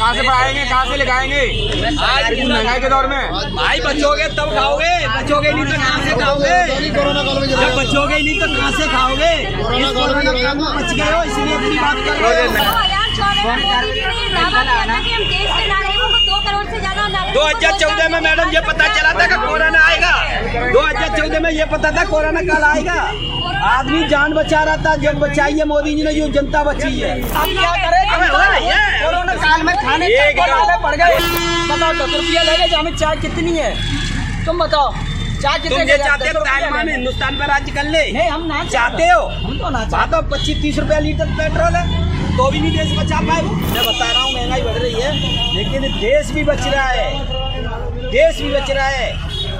कहाँ से पढ़ाएंगे, कहाँ से लिखाएंगे महंगाई के दौर में? भाई बचोगे तब खाओगे, बचोगे नहीं तो कहाँ से खाओगे? जब बचोगे नहीं तो कहाँ से खाओगे? बच गए हो इसलिए अपनी बात कर रहे हो। 2014 में मैडम ये पता चला था कि कोरोना आएगा। 2014 में ये पता था कोरोना कल आएगा। आदमी जान बचा रहा था, जब बचाई है मोदी जी ने, जो जनता बची है। अब क्या करें? कोरोना काल में खाने पड़ गए। बताओ 10 रुपया ले गए, हमें चाय कितनी है तुम बताओ? चाय कितने? तुम ये चाहते हो तालिबान हिंदुस्तान पर राज्य कर ले? नहीं, हम ना चाहते हो। हम तो ना चाहते। 25-30 रुपया लीटर पेट्रोल है तो भी नहीं देश बचा पाए। मैं बता रहा हूँ महंगाई बढ़ रही है, लेकिन देश भी बच रहा है, देश भी बच रहा है।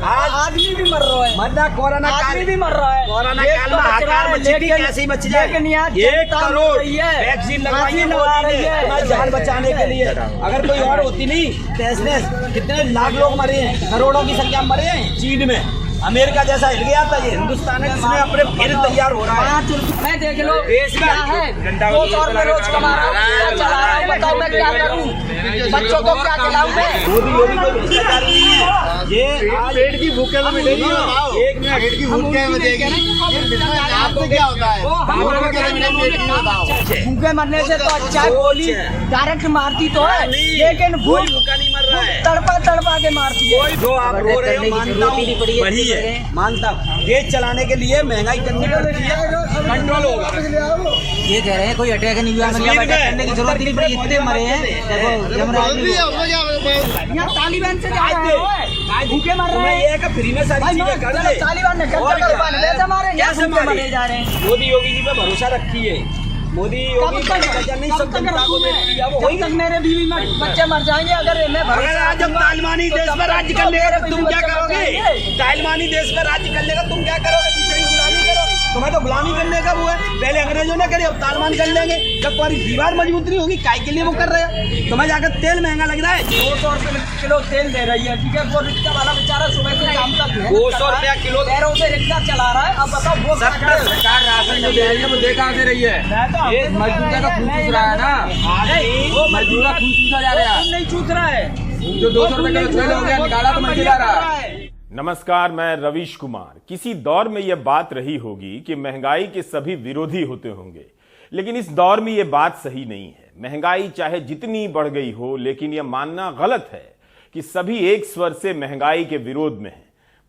आज आदमी भी मर रहा है, मरना कोरोना काल भी मर रहा है। कोरोना काल में हाहाकार मची थी, कैसे ही बच जाए? 1 करोड़ वैक्सीन लगवा रही है जान बचाने के लिए। अगर कोई और होती नहीं तो कितने लाख लोग मरे हैं, करोड़ों की संख्या मरे हैं। चीन में अमेरिका जैसा हिल गया था, ये हिंदुस्तान है जिसमें अपने फिर तैयार हो रहा है। 5 रुपए देख लो देश क्या है, 200 रुपए रोज कमा रहा हूँ, चला रहा हूँ, बताओ मैं क्या करूँ? बच्चों को क्या खिलाऊं मैं? मोदी कोई भ्रष्टाचारी नहीं है। ये आज पेट की भूखे में मिलेगी, एक मिनट पेट की भूखे में देगी। आपको क्या होता है? भूखे मरने से तो अच्छा गोली डायरेक्ट मारती तो है, लेकिन भूखा नहीं मर रहा है, तड़पा के मारती है। जो आप रो रहे हो मानता हूँ, वही मानता देश चलाने के लिए महंगाई करनी पड़ती है, कंट्रोल होगा। ये कह रहे हैं कोई अटैक नहीं हुआ, करने की जरूरत नहीं पड़ी, इतने मरे हैं। तालिबान से भूखे मर रहे हैं, फ्री में सारी चीजें कर रहे हैं। तालिबान ने मारे जा रहे हैं। मोदी योगी जी पे भरोसा रखिए, मोदी योगी मेरे बीवी बच्चे मर जाएंगे अगर आज जब तालिबानी देश में राज्य कर लेगा तुम क्या करोगे? तालिबानी देश में राज्य कर लेगा तुम क्या करोगे? दूसरी गुलामी करोगे? तुम्हें तो गुलामी करने का वो है, पहले अंग्रेजों ने करे, अब तालिबान कर लेंगे। जब तुम्हारी दीवार मजबूत नहीं होगी, काय के लिए वो कर रहे हैं? तुम्हें जाकर तेल महंगा लग रहा है, 200 रुपए किलो तेल दे रही है, ठीक है? वो रिक्शा वाला बेचारा सुबह से शाम तक 200 रुपया किलो पैरों से रिक्शा चला रहा है। अब बताओ वो सरकार राशन जो दे रही है वो दे कहाँ से रही है? मजदूर का खून चूस रहा है ना, वो मजदूर का खून चूसा जा रहा है, नहीं चूस रहा है। जो 200 रुपए किलो तेल हो गया निकाला तो मंडी जा रहा है। नमस्कार, मैं रवीश कुमार। किसी दौर में यह बात रही होगी कि महंगाई के सभी विरोधी होते होंगे, लेकिन इस दौर में यह बात सही नहीं है। महंगाई चाहे जितनी बढ़ गई हो, लेकिन यह मानना गलत है कि सभी एक स्वर से महंगाई के विरोध में हैं।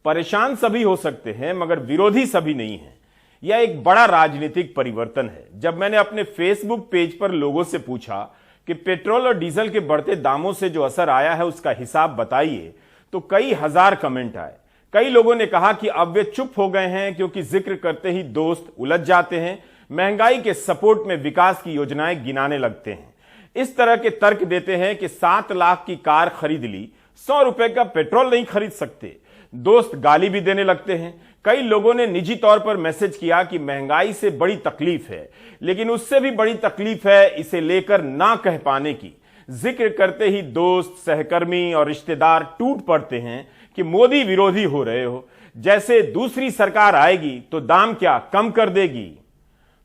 परेशान सभी हो सकते हैं, मगर विरोधी सभी नहीं हैं। यह एक बड़ा राजनीतिक परिवर्तन है। जब मैंने अपने फेसबुक पेज पर लोगों से पूछा कि पेट्रोल और डीजल के बढ़ते दामों से जो असर आया है उसका हिसाब बताइए, तो कई हजार कमेंट आए। कई लोगों ने कहा कि अब वे चुप हो गए हैं क्योंकि जिक्र करते ही दोस्त उलझ जाते हैं, महंगाई के सपोर्ट में विकास की योजनाएं गिनाने लगते हैं। इस तरह के तर्क देते हैं कि 7 लाख की कार खरीद ली, 100 रुपए का पेट्रोल नहीं खरीद सकते। दोस्त गाली भी देने लगते हैं। कई लोगों ने निजी तौर पर मैसेज किया कि महंगाई से बड़ी तकलीफ है, लेकिन उससे भी बड़ी तकलीफ है इसे लेकर ना कह पाने की। जिक्र करते ही दोस्त, सहकर्मी और रिश्तेदार टूट पड़ते हैं कि मोदी विरोधी हो रहे हो, जैसे दूसरी सरकार आएगी तो दाम क्या कम कर देगी।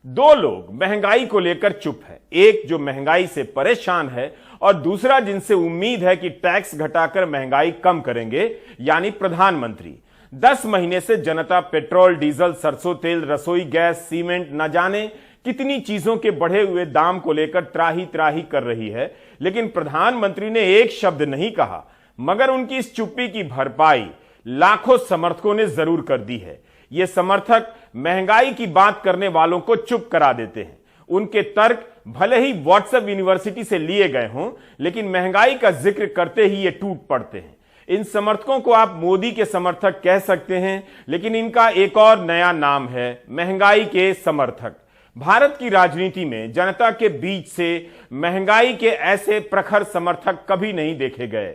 2 लोग महंगाई को लेकर चुप है, एक जो महंगाई से परेशान है और दूसरा जिनसे उम्मीद है कि टैक्स घटाकर महंगाई कम करेंगे, यानी प्रधानमंत्री। 10 महीने से जनता पेट्रोल, डीजल, सरसों तेल, रसोई गैस, सीमेंट, न जाने कितनी चीजों के बढ़े हुए दाम को लेकर त्राही त्राही कर रही है, लेकिन प्रधानमंत्री ने एक शब्द नहीं कहा। मगर उनकी इस चुप्पी की भरपाई लाखों समर्थकों ने जरूर कर दी है। ये समर्थक महंगाई की बात करने वालों को चुप करा देते हैं। उनके तर्क भले ही व्हाट्सएप यूनिवर्सिटी से लिए गए हों, लेकिन महंगाई का जिक्र करते ही ये टूट पड़ते हैं। इन समर्थकों को आप मोदी के समर्थक कह सकते हैं, लेकिन इनका एक और नया नाम है, महंगाई के समर्थक। भारत की राजनीति में जनता के बीच से महंगाई के ऐसे प्रखर समर्थक कभी नहीं देखे गए।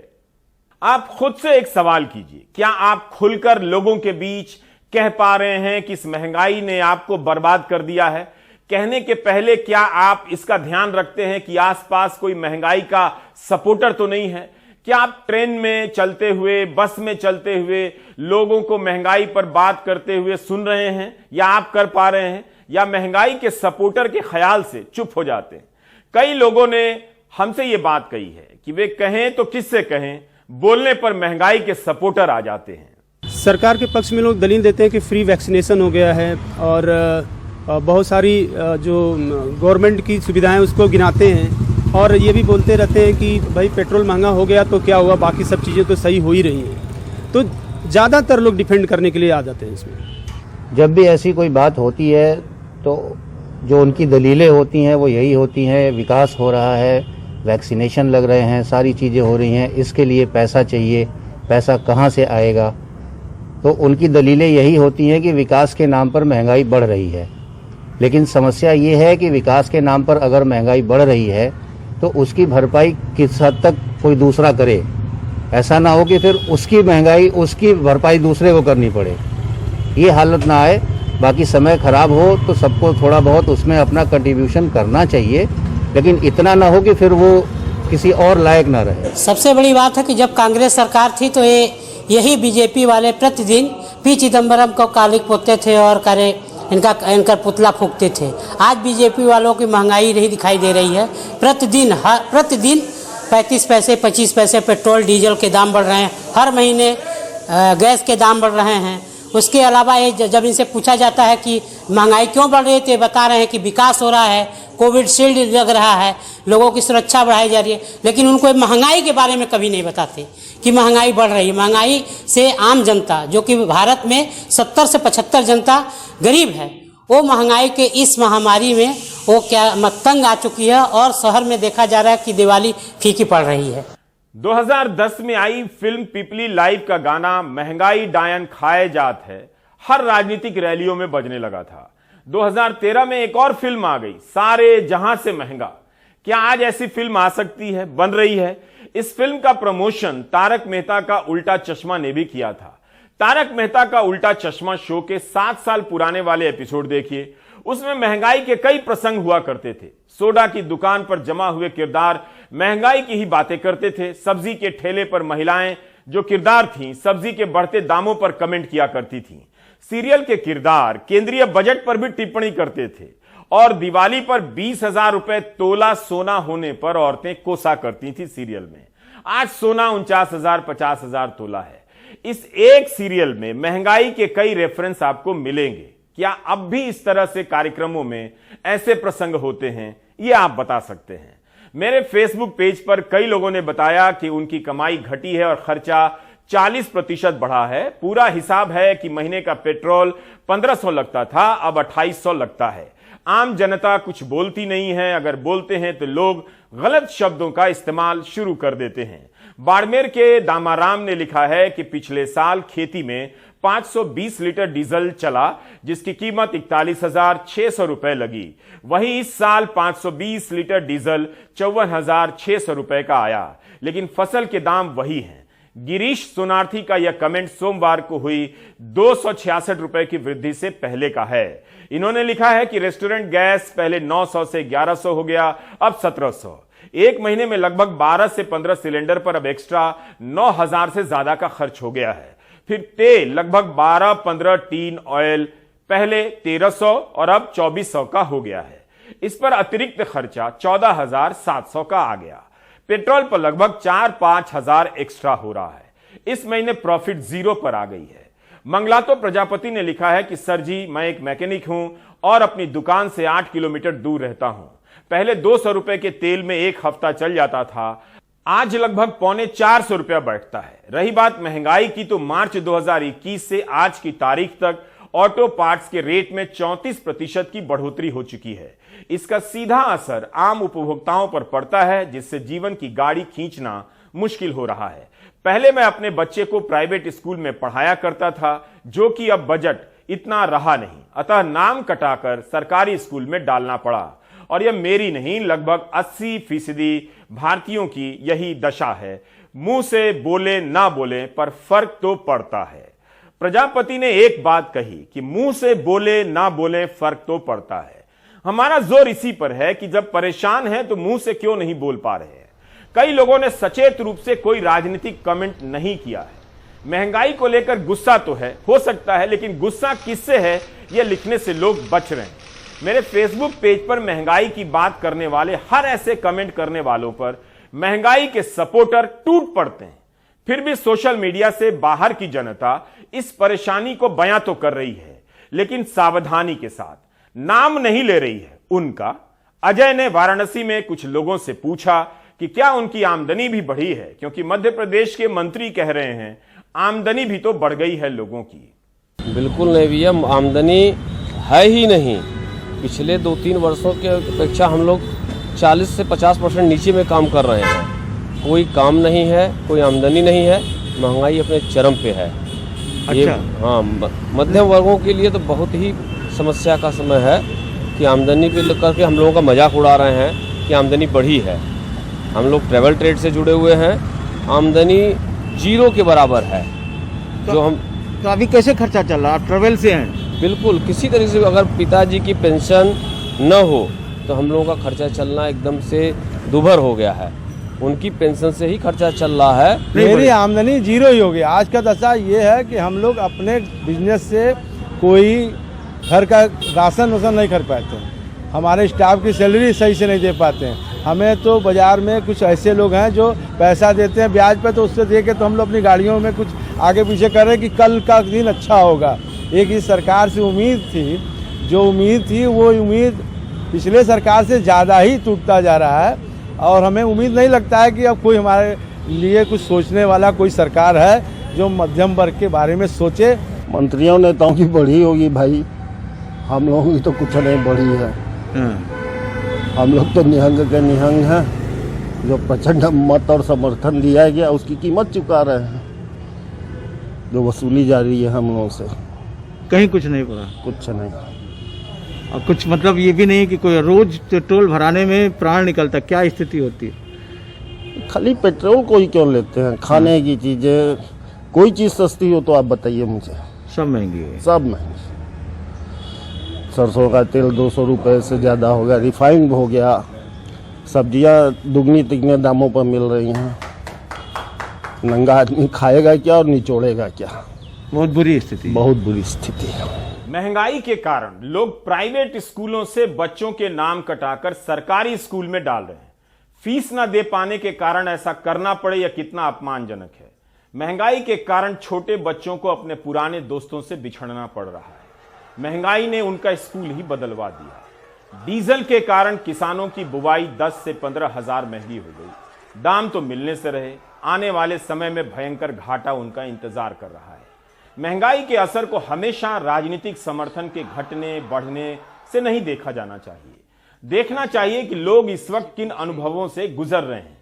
आप खुद से एक सवाल कीजिए, क्या आप खुलकर लोगों के बीच कह पा रहे हैं कि इस महंगाई ने आपको बर्बाद कर दिया है? कहने के पहले क्या आप इसका ध्यान रखते हैं कि आसपास कोई महंगाई का सपोर्टर तो नहीं है? क्या आप ट्रेन में चलते हुए, बस में चलते हुए लोगों को महंगाई पर बात करते हुए सुन रहे हैं, या आप कर पा रहे हैं, या महंगाई के सपोर्टर के ख्याल से चुप हो जाते हैं? कई लोगों ने हमसे यह बात कही है कि वे कहें तो किससे कहें, बोलने पर महंगाई के सपोर्टर आ जाते हैं। सरकार के पक्ष में लोग दलील देते हैं कि फ्री वैक्सीनेशन हो गया है और बहुत सारी जो गवर्नमेंट की सुविधाएं उसको गिनाते हैं और ये भी बोलते रहते हैं कि भाई पेट्रोल महंगा हो गया तो क्या हुआ, बाकी सब चीज़ें तो सही हो ही रही हैं। तो ज़्यादातर लोग डिफेंड करने के लिए आ जाते हैं इसमें। जब भी ऐसी कोई बात होती है तो जो उनकी दलीलें होती हैं वो यही होती हैं, विकास हो रहा है, वैक्सीनेशन लग रहे हैं, सारी चीज़ें हो रही हैं, इसके लिए पैसा चाहिए, पैसा कहाँ से आएगा। तो उनकी दलीलें यही होती हैं कि विकास के नाम पर महंगाई बढ़ रही है। लेकिन समस्या ये है कि विकास के नाम पर अगर महंगाई बढ़ रही है तो उसकी भरपाई किस हद तक कोई दूसरा करे। ऐसा ना हो कि फिर उसकी महंगाई, उसकी भरपाई दूसरे को करनी पड़े, ये हालत ना आए। बाकी समय खराब हो तो सबको थोड़ा बहुत उसमें अपना कंट्रीब्यूशन करना चाहिए, लेकिन इतना ना हो कि फिर वो किसी और लायक ना रहे। सबसे बड़ी बात है कि जब कांग्रेस सरकार थी तो यही बीजेपी वाले प्रतिदिन पी चिदम्बरम को कालिक पोतते थे और इनका पुतला फूंकते थे। आज बीजेपी वालों की महंगाई नहीं दिखाई दे रही है। प्रतिदिन 35 पैसे 25 पैसे पेट्रोल डीजल के दाम बढ़ रहे हैं, हर महीने गैस के दाम बढ़ रहे हैं। उसके अलावा ये जब इनसे पूछा जाता है कि महंगाई क्यों बढ़ रही है तो ये बता रहे हैं कि विकास हो रहा है, कोविड शील्ड लग रहा है, लोगों की सुरक्षा बढ़ाई जा रही है। लेकिन उनको महंगाई के बारे में कभी नहीं बताते कि महंगाई बढ़ रही है। महंगाई से आम जनता, जो कि भारत में 70 से 75 जनता गरीब है, वो महंगाई के इस महामारी में वो क्या तंग आ चुकी है और शहर में देखा जा रहा है कि दिवाली फीकी पड़ रही है। 2010 में आई फिल्म पीपली लाइव का गाना महंगाई डायन खाए जात है हर राजनीतिक रैलियों में बजने लगा था। 2013 में एक और फिल्म आ गई, सारे जहां से महंगा। क्या आज ऐसी फिल्म आ सकती है, बन रही है? इस फिल्म का प्रमोशन तारक मेहता का उल्टा चश्मा ने भी किया था। तारक मेहता का उल्टा चश्मा शो के 7 साल पुराने वाले एपिसोड देखिए, उसमें महंगाई के कई प्रसंग हुआ करते थे। सोडा की दुकान पर जमा हुए किरदार महंगाई की ही बातें करते थे। सब्जी के ठेले पर महिलाएं जो किरदार थीं, सब्जी के बढ़ते दामों पर कमेंट किया करती थीं। सीरियल के किरदार केंद्रीय बजट पर भी टिप्पणी करते थे और दिवाली पर 20,000 रुपए तोला सोना होने पर औरतें कोसा करती थी सीरियल में। आज सोना 49,000 50,000 तोला है। इस एक सीरियल में महंगाई के कई रेफरेंस आपको मिलेंगे। क्या अब भी इस तरह से कार्यक्रमों में ऐसे प्रसंग होते हैं, ये आप बता सकते हैं। मेरे फेसबुक पेज पर कई लोगों ने बताया कि उनकी कमाई घटी है और खर्चा 40% बढ़ा है। पूरा हिसाब है कि महीने का पेट्रोल 1500 लगता था, अब 2800 लगता है। आम जनता कुछ बोलती नहीं है, अगर बोलते हैं तो लोग गलत शब्दों का इस्तेमाल शुरू कर देते हैं। बाड़मेर के दामाराम ने लिखा है कि पिछले साल खेती में 520 लीटर डीजल चला, जिसकी कीमत 41,600 रुपए लगी। वहीं इस साल 520 लीटर डीजल 54,600 रुपए का आया, लेकिन फसल के दाम वही हैं। गिरीश सोनार्थी का यह कमेंट सोमवार को हुई 266 रुपए की वृद्धि से पहले का है। इन्होंने लिखा है कि रेस्टोरेंट गैस पहले 900 से 1100 हो गया, अब 1700। एक महीने में लगभग 12 से 15 सिलेंडर पर अब एक्स्ट्रा 9,000 से ज्यादा का खर्च हो गया है। फिर तेल लगभग 12-15 टीन ऑयल पहले 1300 और अब 2400 का हो गया है। इस पर अतिरिक्त खर्चा 14,700 का आ गया। पेट्रोल पर लगभग 4-5 हजार एक्स्ट्रा हो रहा है। इस महीने प्रॉफिट 0 पर आ गई है। मंगलातो प्रजापति ने लिखा है कि सर जी, मैं एक मैकेनिक हूं और अपनी दुकान से 8 किलोमीटर दूर रहता हूं। पहले 200 रुपए के तेल में एक हफ्ता चल जाता था, आज लगभग 350 रुपया बैठता है। रही बात महंगाई की, तो मार्च 2021 से आज की तारीख तक ऑटो पार्ट्स के रेट में 34% की बढ़ोतरी हो चुकी है। इसका सीधा असर आम उपभोक्ताओं पर पड़ता है, जिससे जीवन की गाड़ी खींचना मुश्किल हो रहा है। पहले मैं अपने बच्चे को प्राइवेट स्कूल में पढ़ाया करता था, जो कि अब बजट इतना रहा नहीं, अतः नाम कटाकर सरकारी स्कूल में डालना पड़ा। और यह मेरी नहीं, लगभग 80% भारतीयों की यही दशा है। मुंह से बोले ना बोले पर फर्क तो पड़ता है। प्रजापति ने एक बात कही कि मुंह से बोले ना बोले फर्क तो पड़ता है। हमारा जोर इसी पर है कि जब परेशान है तो मुंह से क्यों नहीं बोल पा रहे हैं। कई लोगों ने सचेत रूप से कोई राजनीतिक कमेंट नहीं किया है। महंगाई को लेकर गुस्सा तो है, हो सकता है, लेकिन गुस्सा किससे है यह लिखने से लोग बच रहे हैं। मेरे फेसबुक पेज पर महंगाई की बात करने वाले हर ऐसे कमेंट करने वालों पर महंगाई के सपोर्टर टूट पड़ते हैं। फिर भी सोशल मीडिया से बाहर की जनता इस परेशानी को बयां तो कर रही है, लेकिन सावधानी के साथ, नाम नहीं ले रही है उनका। अजय ने वाराणसी में कुछ लोगों से पूछा कि क्या उनकी आमदनी भी बढ़ी है, क्योंकि मध्य प्रदेश के मंत्री कह रहे हैं आमदनी भी तो बढ़ गई है लोगों की। बिल्कुल नहीं भैया, आमदनी है ही नहीं। पिछले 2-3 वर्षों के अपेक्षा हम लोग 40 से 50% नीचे में काम कर रहे हैं। कोई काम नहीं है, कोई आमदनी नहीं है, महंगाई अपने चरम पे है। ये हाँ, मध्यम वर्गों के लिए तो बहुत ही समस्या का समय है कि आमदनी पे करके हम लोगों का मजाक उड़ा रहे हैं कि आमदनी बढ़ी है। हम लोग ट्रैवल ट्रेड से जुड़े हुए हैं, आमदनी 0 के बराबर है। जो हम तो अभी कैसे खर्चा चल रहा है? ट्रैवल से हैं? बिल्कुल, किसी तरीके से अगर पिताजी की पेंशन न हो तो हम लोगों का खर्चा चलना एकदम से दुभर हो गया है। उनकी पेंशन से ही खर्चा चल रहा है। मेरी आमदनी 0 ही हो गई। आज का दशा ये है कि हम लोग अपने बिजनेस से कोई घर का राशन वासन नहीं कर पाते हैं। हमारे स्टाफ की सैलरी सही से नहीं दे पाते हैं। हमें तो बाज़ार में कुछ ऐसे लोग हैं जो पैसा देते हैं ब्याज पे, तो उससे दे के तो हम लोग अपनी गाड़ियों में कुछ आगे पीछे कर रहे हैं कि कल का दिन अच्छा होगा। एक ही सरकार से उम्मीद थी, जो उम्मीद थी वो उम्मीद पिछले सरकार से ज़्यादा ही टूटता जा रहा है। और हमें उम्मीद नहीं लगता है कि अब कोई हमारे लिए कुछ सोचने वाला कोई सरकार है जो मध्यम वर्ग के बारे में सोचे। मंत्रियों नेताओं की बढ़ी होगी भाई, हम लोगों की तो कुछ नहीं बढ़ी है। हम लोग तो निहंग के निहंग हैं। जो प्रचंड मत और समर्थन दिया गया उसकी कीमत चुका रहे हैं, जो वसूली जा रही है हम लोगों से। कहीं कुछ नहीं पड़ा, कुछ नहीं। और कुछ मतलब ये भी नहीं कि कोई रोज पेट्रोल भराने में प्राण निकलता, क्या स्थिति होती है? खाली पेट्रोल को ही क्यों लेते हैं? खाने की चीजें, कोई चीज सस्ती हो तो आप बताइए मुझे। सब महंगी है, सब महंगी। सरसों का तेल 200 रुपये से ज़्यादा हो गया, रिफाइंड हो गया, सब्जियां दुगनी तिगने दामों पर मिल रही हैं। नंगा आदमी खाएगा क्या और निचोड़ेगा क्या? बहुत बुरी स्थिति, बहुत बुरी स्थिति है। महंगाई के कारण लोग प्राइवेट स्कूलों से बच्चों के नाम कटाकर सरकारी स्कूल में डाल रहे हैं। फीस ना दे पाने के कारण ऐसा करना पड़े, यह कितना अपमानजनक है। महंगाई के कारण छोटे बच्चों को अपने पुराने दोस्तों से बिछड़ना पड़ रहा है। महंगाई ने उनका स्कूल ही बदलवा दिया। डीजल के कारण किसानों की बुवाई 10 से 15 हजार महंगी हो गई। दाम तो मिलने से रहे, आने वाले समय में भयंकर घाटा उनका इंतजार कर रहा है। महंगाई के असर को हमेशा राजनीतिक समर्थन के घटने बढ़ने से नहीं देखा जाना चाहिए। देखना चाहिए कि लोग इस वक्त किन अनुभवों से गुजर रहे हैं।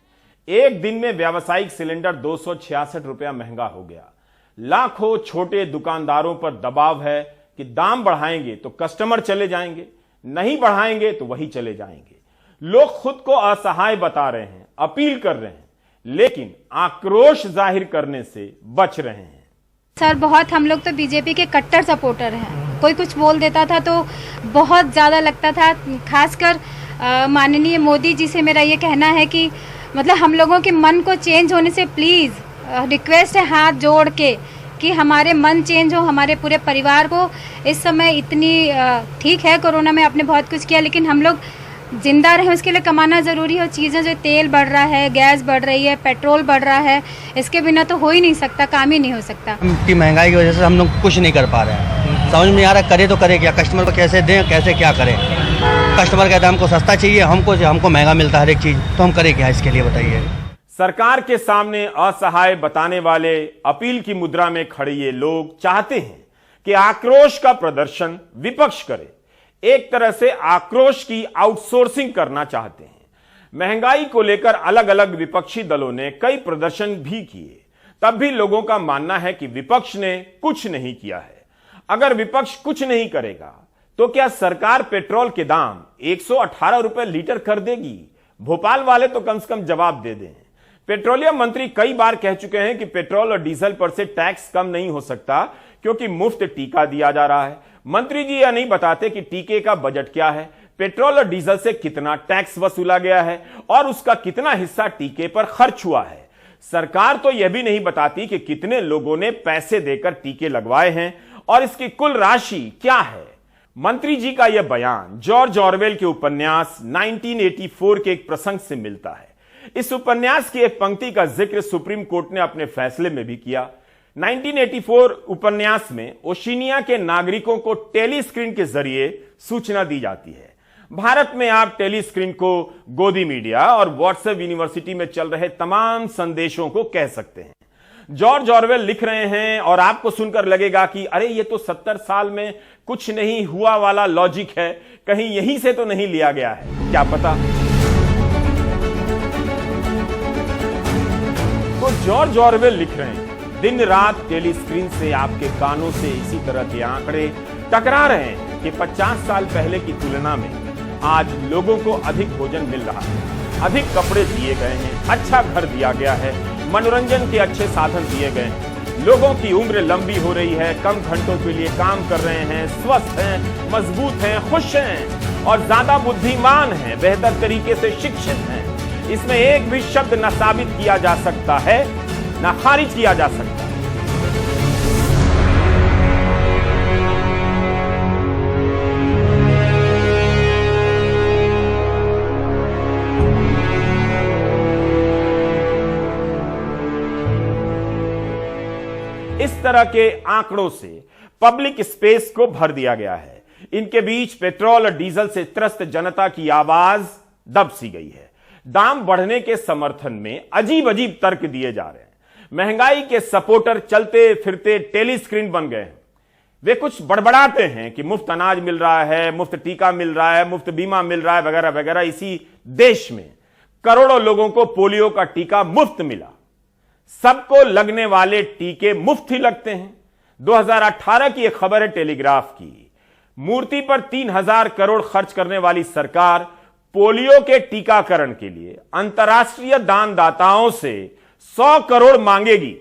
एक दिन में व्यावसायिक सिलेंडर 266 रुपया महंगा हो गया। लाखों छोटे दुकानदारों पर दबाव है कि दाम बढ़ाएंगे तो कस्टमर चले जाएंगे, नहीं बढ़ाएंगे तो वही चले जाएंगे। लोग खुद को असहाय बता रहे हैं, अपील कर रहे हैं, लेकिन आक्रोश जाहिर करने से बच रहे हैं। सर बहुत हम लोग तो बीजेपी के कट्टर सपोर्टर हैं। कोई कुछ बोल देता था तो बहुत ज़्यादा लगता था। खासकर माननीय मोदी जी से मेरा ये कहना है कि मतलब हम लोगों के मन को चेंज होने से प्लीज़ रिक्वेस्ट है हाथ जोड़ के कि हमारे मन चेंज हो। हमारे पूरे परिवार को इस समय इतनी ठीक है, कोरोना में आपने बहुत कुछ किया, लेकिन हम लोग जिंदा रहें उसके लिए कमाना ज़रूरी है। चीज़ें जो तेल बढ़ रहा है, गैस बढ़ रही है, पेट्रोल बढ़ रहा है, इसके बिना तो हो ही नहीं सकता, काम ही नहीं हो सकता। की महंगाई की वजह से हम लोग कुछ नहीं कर पा रहे हैं। समझ में नहीं आ रहा करे तो करे क्या, कस्टमर को कैसे दें, कैसे क्या करें। कस्टमर कहता है हमको सस्ता चाहिए, हमको महंगा मिलता है हर एक चीज़, तो हम करें क्या इसके लिए बताइए। सरकार के सामने असहाय बताने वाले अपील की मुद्रा में खड़े ये लोग चाहते हैं कि आक्रोश का प्रदर्शन विपक्ष करे। एक तरह से आक्रोश की आउटसोर्सिंग करना चाहते हैं। महंगाई को लेकर अलग अलग विपक्षी दलों ने कई प्रदर्शन भी किए, तब भी लोगों का मानना है कि विपक्ष ने कुछ नहीं किया है। अगर विपक्ष कुछ नहीं करेगा तो क्या सरकार पेट्रोल के दाम 118 रुपए लीटर कर देगी? भोपाल वाले तो कम से कम जवाब दे दें। पेट्रोलियम मंत्री कई बार कह चुके हैं कि पेट्रोल और डीजल पर से टैक्स कम नहीं हो सकता क्योंकि मुफ्त टीका दिया जा रहा है। मंत्री जी यह नहीं बताते कि टीके का बजट क्या है, पेट्रोल और डीजल से कितना टैक्स वसूला गया है और उसका कितना हिस्सा टीके पर खर्च हुआ है। सरकार तो यह भी नहीं बताती कि कितने लोगों ने पैसे देकर टीके लगवाए हैं और इसकी कुल राशि क्या है। मंत्री जी का यह बयान जॉर्ज ऑरवेल के उपन्यास 1984 के एक प्रसंग से मिलता है। इस उपन्यास की एक पंक्ति का जिक्र सुप्रीम कोर्ट ने अपने फैसले में भी किया। 1984 उपन्यास में ओशिनिया के नागरिकों को टेलीस्क्रीन के जरिए सूचना दी जाती है। भारत में आप टेलीस्क्रीन को गोदी मीडिया और व्हाट्सएप यूनिवर्सिटी में चल रहे तमाम संदेशों को कह सकते हैं। जॉर्ज ऑरवेल लिख रहे हैं और आपको सुनकर लगेगा कि अरे ये तो 70 साल में कुछ नहीं हुआ वाला लॉजिक है, कहीं यहीं से तो नहीं लिया गया है, क्या पता। तो जॉर्ज ऑरवेल लिख रहे हैं, दिन रात टेलीस्क्रीन से आपके कानों से इसी तरह के आंकड़े टकरा रहे हैं कि 50 साल पहले की तुलना में आज लोगों को अधिक भोजन मिल रहा है, अधिक कपड़े दिए गए हैं, अच्छा घर दिया गया है, मनोरंजन के अच्छे साधन दिए गए हैं, लोगों की उम्र लंबी हो रही है, कम घंटों के लिए काम कर रहे हैं, स्वस्थ हैं, मजबूत हैं, खुश हैं और ज्यादा बुद्धिमान हैं, बेहतर तरीके से शिक्षित हैं। इसमें एक भी शब्द न साबित किया जा सकता है, न खारिज किया जा सकता है। इस तरह के आंकड़ों से पब्लिक स्पेस को भर दिया गया है। इनके बीच पेट्रोल और डीजल से त्रस्त जनता की आवाज दब सी गई है। दाम बढ़ने के समर्थन में अजीब अजीब तर्क दिए जा रहे हैं। महंगाई के सपोर्टर चलते फिरते टेलीस्क्रीन बन गए हैं। वे कुछ बड़बड़ाते हैं कि मुफ्त अनाज मिल रहा है, मुफ्त टीका मिल रहा है, मुफ्त बीमा मिल रहा है, वगैरह वगैरह। इसी देश में करोड़ों लोगों को पोलियो का टीका मुफ्त मिला। सबको लगने वाले टीके मुफ्त ही लगते हैं। 2018 की एक खबर है टेलीग्राफ की। मूर्ति पर 3000 करोड़ खर्च करने वाली सरकार पोलियो के टीकाकरण के लिए अंतर्राष्ट्रीय दानदाताओं से 100 करोड़ मांगेगी।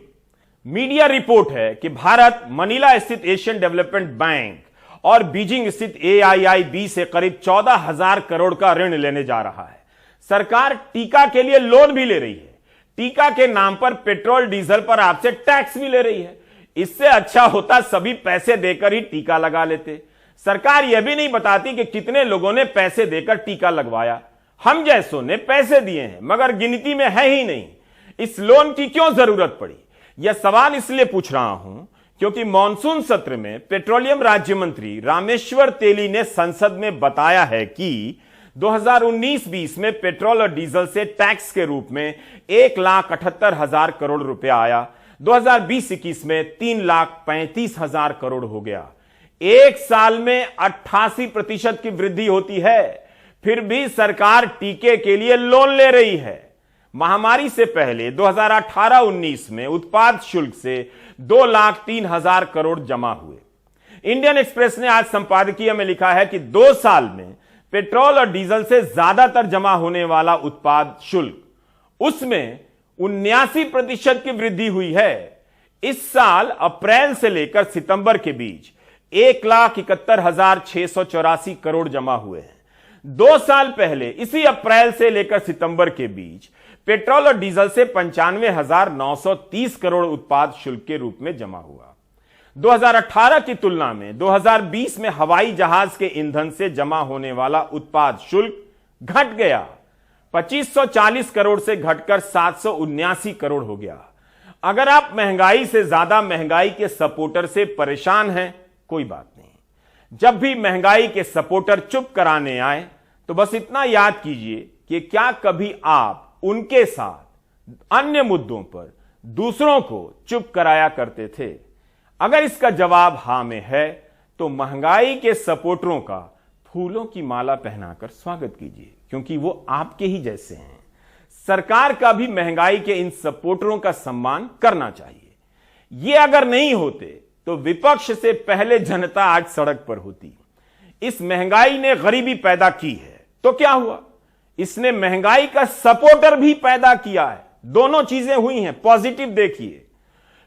मीडिया रिपोर्ट है कि भारत मनीला स्थित एशियन डेवलपमेंट बैंक और बीजिंग स्थित AIIB से करीब 14,000 करोड़ का ऋण लेने जा रहा है। सरकार टीका के लिए लोन भी ले रही है। टीका के नाम पर पेट्रोल डीजल पर आपसे टैक्स भी ले रही है। इससे अच्छा होता सभी पैसे देकर ही टीका लगा लेते। सरकार यह भी नहीं बताती कि कितने लोगों ने पैसे देकर टीका लगवाया। हम जैसों ने पैसे दिए हैं मगर गिनती में है ही नहीं। इस लोन की क्यों जरूरत पड़ी? यह सवाल इसलिए पूछ रहा हूं क्योंकि मॉनसून सत्र में पेट्रोलियम राज्य मंत्री रामेश्वर तेली ने संसद में बताया है कि 2019-20 में पेट्रोल और डीजल से टैक्स के रूप में 1,78,000 करोड़ रुपया आया। 2020-21 में 3,35,000 करोड़ हो गया। एक साल में 88% की वृद्धि होती है। फिर भी सरकार टीके के लिए लोन ले रही है। महामारी से पहले 2018-19 में उत्पाद शुल्क से 2,03,000 करोड़ जमा हुए। इंडियन एक्सप्रेस ने आज संपादकीय में लिखा है कि 2 साल में पेट्रोल और डीजल से ज्यादातर जमा होने वाला उत्पाद शुल्क उसमें 79% की वृद्धि हुई है। इस साल अप्रैल से लेकर सितंबर के बीच 1,71,684 करोड़ जमा हुए हैं। 2 साल पहले इसी अप्रैल से लेकर सितंबर के बीच पेट्रोल और डीजल से 95,930 करोड़ उत्पाद शुल्क के रूप में जमा हुआ। 2018 की तुलना में 2020 में हवाई जहाज के ईंधन से जमा होने वाला उत्पाद शुल्क घट गया। 2540 करोड़ से घटकर 779 करोड़ हो गया। अगर आप महंगाई से ज्यादा महंगाई के सपोर्टर से परेशान हैं, कोई बात नहीं। जब भी महंगाई के सपोर्टर चुप कराने आए तो बस इतना याद कीजिए कि क्या कभी आप उनके साथ अन्य मुद्दों पर दूसरों को चुप कराया करते थे? अगर इसका जवाब हां में है तो महंगाई के सपोर्टरों का फूलों की माला पहनाकर स्वागत कीजिए, क्योंकि वो आपके ही जैसे हैं। सरकार का भी महंगाई के इन सपोर्टरों का सम्मान करना चाहिए। ये अगर नहीं होते तो विपक्ष से पहले जनता आज सड़क पर होती। इस महंगाई ने गरीबी पैदा की है तो क्या हुआ? इसने महंगाई का सपोर्टर भी पैदा किया है। दोनों चीजें हुई हैं। पॉजिटिव देखिए,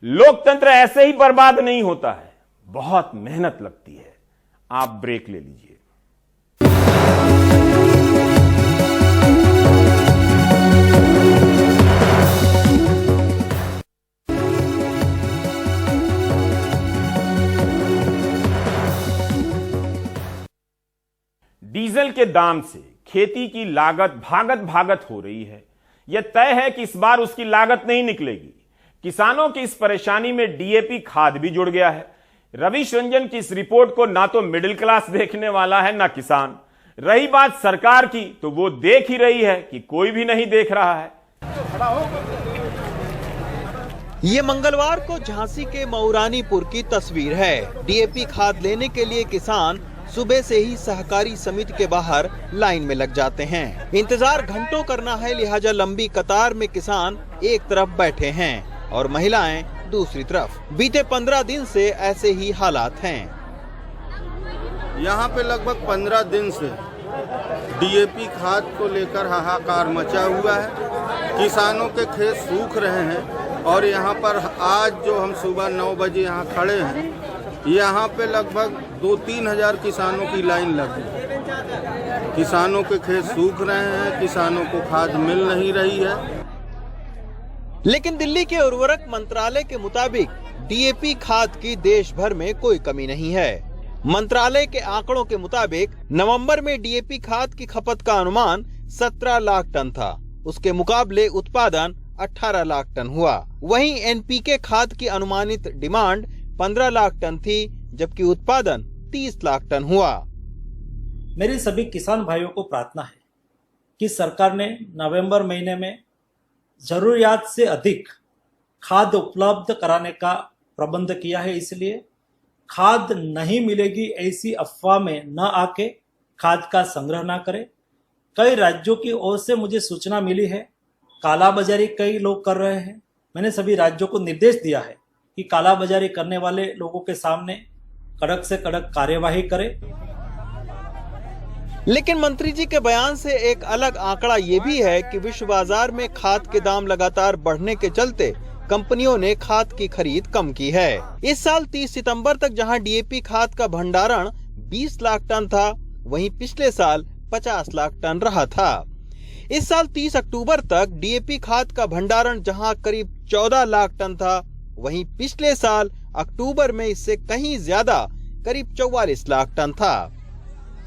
लोकतंत्र ऐसे ही बर्बाद नहीं होता है, बहुत मेहनत लगती है। आप ब्रेक ले लीजिए। डीजल के दाम से खेती की लागत भागत भागत हो रही है। यह तय है कि इस बार उसकी लागत नहीं निकलेगी। किसानों की इस परेशानी में डीएपी खाद भी जुड़ गया है। रवीश रंजन की इस रिपोर्ट को ना तो मिडिल क्लास देखने वाला है ना किसान। रही बात सरकार की, तो वो देख ही रही है कि कोई भी नहीं देख रहा है। ये मंगलवार को झांसी के मऊरानीपुर की तस्वीर है। डीएपी खाद लेने के लिए किसान सुबह से ही सहकारी समिति के बाहर लाइन में लग जाते हैं। इंतजार घंटों करना है, लिहाजा लंबी कतार में किसान एक तरफ बैठे हैं और महिलाएं दूसरी तरफ। बीते 15 दिन से ऐसे ही हालात हैं। यहाँ पे लगभग 15 दिन से डीएपी खाद को लेकर हाहाकार मचा हुआ है। किसानों के खेत सूख रहे हैं और यहाँ पर आज जो हम सुबह 9 बजे यहाँ खड़े हैं, यहाँ पे लगभग 2-3 हजार किसानों की लाइन लगी। किसानों के खेत सूख रहे हैं, किसानों को खाद मिल नहीं रही है। लेकिन दिल्ली के उर्वरक मंत्रालय के मुताबिक डीएपी खाद की देश भर में कोई कमी नहीं है। मंत्रालय के आंकड़ों के मुताबिक नवंबर में डीएपी खाद की खपत का अनुमान 17 लाख टन था। उसके मुकाबले उत्पादन 18 लाख टन हुआ। वहीं एनपीके खाद की अनुमानित डिमांड 15 लाख टन थी, जबकि उत्पादन 30 लाख टन हुआ। मेरी सभी किसान भाइयों को प्रार्थना है कि सरकार ने नवंबर महीने में जरूरियात से अधिक खाद उपलब्ध कराने का प्रबंध किया है। इसलिए खाद नहीं मिलेगी ऐसी अफवाह में न आके खाद का संग्रह न करें। कई राज्यों की ओर से मुझे सूचना मिली है, कालाबाजारी कई लोग कर रहे हैं। मैंने सभी राज्यों को निर्देश दिया है कि कालाबाजारी करने वाले लोगों के सामने कड़क से कड़क कार्यवाही करें। लेकिन मंत्री जी के बयान से एक अलग आंकड़ा ये भी है कि विश्व बाजार में खाद के दाम लगातार बढ़ने के चलते कंपनियों ने खाद की खरीद कम की है। इस साल 30 सितंबर तक जहां डीएपी खाद का भंडारण 20 लाख टन था, वहीं पिछले साल 50 लाख टन रहा था। इस साल 30 अक्टूबर तक डीएपी खाद का भंडारण जहां करीब 14 लाख टन था, वहीं पिछले साल अक्टूबर में इससे कहीं ज्यादा करीब 44 लाख टन था।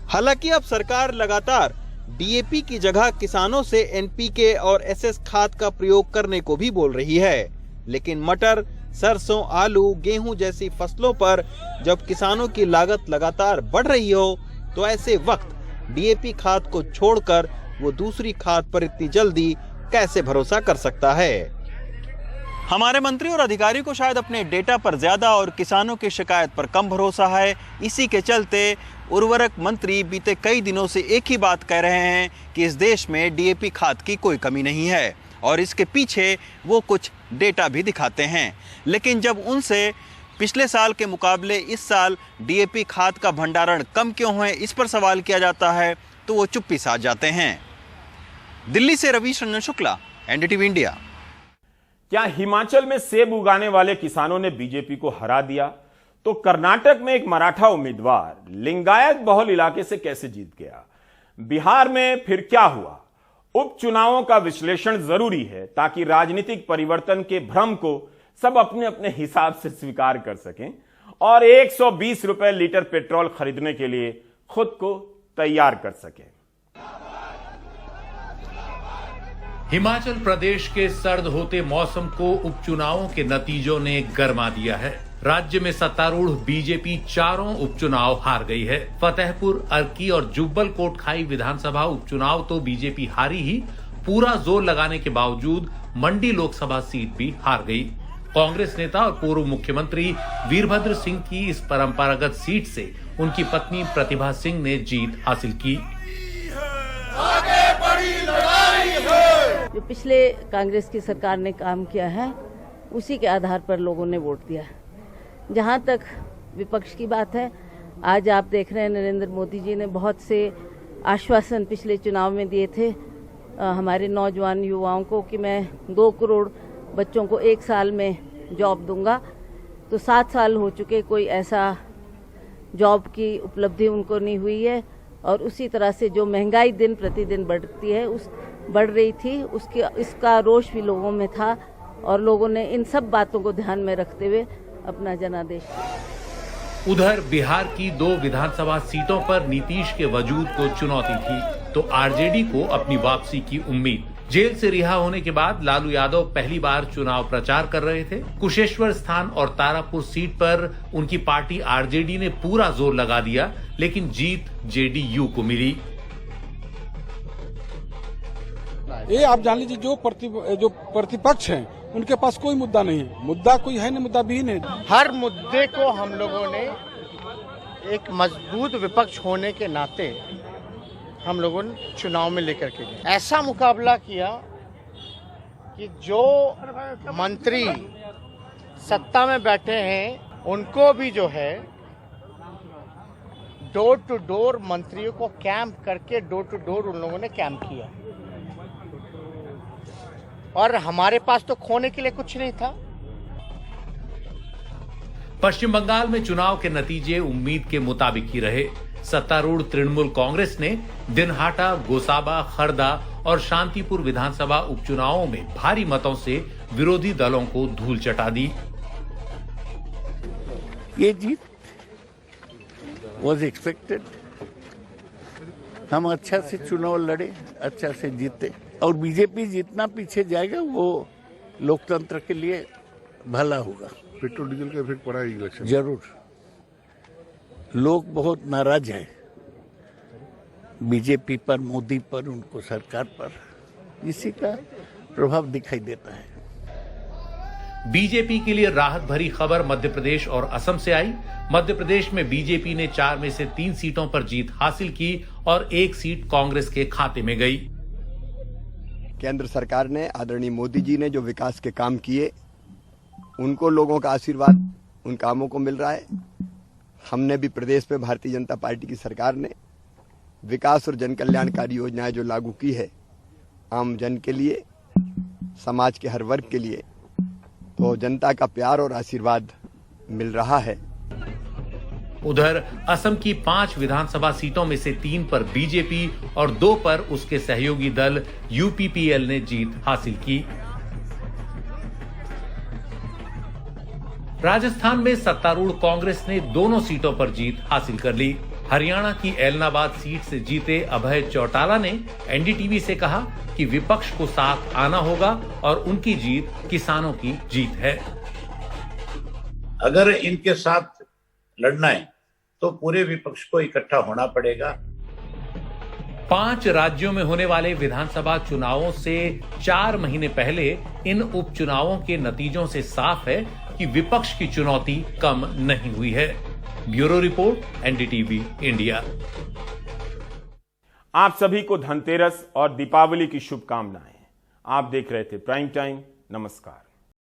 हालांकि अब सरकार लगातार डीएपी की जगह किसानों से एनपीके और एसएस खाद का प्रयोग करने को भी बोल रही है। लेकिन मटर, सरसों, आलू, गेहूं जैसी फसलों पर जब किसानों की लागत लगातार बढ़ रही हो, तो ऐसे वक्त डीएपी खाद को छोड़कर वो दूसरी खाद पर इतनी जल्दी कैसे भरोसा कर सकता है। हमारे मंत्री और अधिकारी को शायद अपने डेटा पर ज्यादा और किसानों की शिकायत पर कम भरोसा है। इसी के चलते उर्वरक मंत्री बीते कई दिनों से एक ही बात कह रहे हैं कि इस देश में डीएपी खाद की कोई कमी नहीं है, और इसके पीछे वो कुछ डेटा भी दिखाते हैं। लेकिन जब उनसे पिछले साल के मुकाबले इस साल डीएपी खाद का भंडारण कम क्यों है, इस पर सवाल किया जाता है, तो वो चुप्पी साध जाते हैं। दिल्ली से रवीश रंजन शुक्ला, एनडीटीवी इंडिया। क्या हिमाचल में सेब उगाने वाले किसानों ने बीजेपी को हरा दिया, तो कर्नाटक में एक मराठा उम्मीदवार लिंगायत बहुल इलाके से कैसे जीत गया? बिहार में फिर क्या हुआ? उपचुनावों का विश्लेषण जरूरी है ताकि राजनीतिक परिवर्तन के भ्रम को सब अपने अपने हिसाब से स्वीकार कर सकें और 120 रुपए लीटर पेट्रोल खरीदने के लिए खुद को तैयार कर सकें। हिमाचल प्रदेश के सर्द होते मौसम को उपचुनावों के नतीजों ने गरमा दिया है। राज्य में सत्तारूढ़ बीजेपी चारों उपचुनाव हार गई है। फतेहपुर, अर्की और जुब्बल कोटखाई विधानसभा उपचुनाव तो बीजेपी हारी ही, पूरा जोर लगाने के बावजूद मंडी लोकसभा सीट भी हार गई। कांग्रेस नेता और पूर्व मुख्यमंत्री वीरभद्र सिंह की इस परंपरागत सीट से उनकी पत्नी प्रतिभा सिंह ने जीत हासिल की। जो पिछले कांग्रेस की सरकार ने काम किया है, उसी के आधार पर लोगों ने वोट दिया। जहां तक विपक्ष की बात है, आज आप देख रहे हैं नरेंद्र मोदी जी ने बहुत से आश्वासन पिछले चुनाव में दिए थे हमारे नौजवान युवाओं को कि मैं 2 करोड़ बच्चों को 1 साल में जॉब दूंगा। तो 7 साल हो चुके, कोई ऐसा जॉब की उपलब्धि उनको नहीं हुई है। और उसी तरह से जो महंगाई दिन प्रतिदिन बढ़ रही थी, इसका रोष भी लोगों में था और लोगों ने इन सब बातों को ध्यान में रखते हुए अपना जनादेश दिया। उधर बिहार की 2 विधानसभा सीटों पर नीतीश के वजूद को चुनौती थी, तो आरजेडी को अपनी वापसी की उम्मीद जेल से रिहा होने के बाद लालू यादव पहली बार चुनाव प्रचार कर रहे थे। कुशेश्वर स्थान और तारापुर सीट पर उनकी पार्टी आरजेडी ने पूरा जोर लगा दिया, लेकिन जीत जेडीयू को मिली। ये आप जान लीजिए, जो प्रतिपक्ष हैं उनके पास कोई मुद्दा नहीं है। मुद्दा कोई है नहीं, मुद्दा भी नहीं। हर मुद्दे को हम लोगों ने एक मजबूत विपक्ष होने के नाते हम लोगों ने चुनाव में लेकर के गए। ऐसा मुकाबला किया कि जो मंत्री सत्ता में बैठे हैं उनको भी जो है डोर टू डोर मंत्रियों को कैंप करके डोर टू डोर उन लोगों ने कैंप किया। और हमारे पास तो खोने के लिए कुछ नहीं था। पश्चिम बंगाल में चुनाव के नतीजे उम्मीद के मुताबिक ही रहे। सत्तारूढ़ तृणमूल कांग्रेस ने दिनहाटा, गोसाबा, खरदा और शांतिपुर विधानसभा उपचुनावों में भारी मतों से विरोधी दलों को धूल चटा दी। ये जीत वाज एक्सपेक्टेड। हम अच्छा से चुनाव लड़े, अच्छा से जीते, और बीजेपी जितना पीछे जाएगा वो लोकतंत्र के लिए भला होगा। पेट्रोल डीजल का इफेक्ट पड़ा है इलेक्शन? जरूर। लोग बहुत नाराज हैं बीजेपी पर, मोदी पर, उनको सरकार पर। इसी का प्रभाव दिखाई देता है। बीजेपी के लिए राहत भरी खबर मध्य प्रदेश और असम से आई। मध्य प्रदेश में बीजेपी ने 4 में से 3 सीटों पर जीत हासिल की और 1 सीट कांग्रेस के खाते में गई। केंद्र सरकार ने, आदरणीय मोदी जी ने जो विकास के काम किए, उनको लोगों का आशीर्वाद उन कामों को मिल रहा है। हमने भी प्रदेश में भारतीय जनता पार्टी की सरकार ने विकास और जन कल्याणकारी योजनाएं जो लागू की है आम जन के लिए, समाज के हर वर्ग के लिए, तो जनता का प्यार और आशीर्वाद मिल रहा है। उधर असम की 5 विधानसभा सीटों में से 3 पर बीजेपी और 2 पर उसके सहयोगी दल यूपीपीएल ने जीत हासिल की। राजस्थान में सत्तारूढ़ कांग्रेस ने दोनों सीटों पर जीत हासिल कर ली। हरियाणा की एलनाबाद सीट से जीते अभय चौटाला ने एनडीटीवी से कहा कि विपक्ष को साथ आना होगा और उनकी जीत किसानों की जीत है। अगर इनके साथ लड़ना है तो पूरे विपक्ष को इकट्ठा होना पड़ेगा। 5 राज्यों में होने वाले विधानसभा चुनावों से 4 महीने पहले इन उपचुनावों के नतीजों से साफ है कि विपक्ष की चुनौती कम नहीं हुई है। Bureau report, NDTV India. आप सभी को धनतेरस और दीपावली की शुभकामनाएं। आप देख रहे थे प्राइम टाइम। नमस्कार।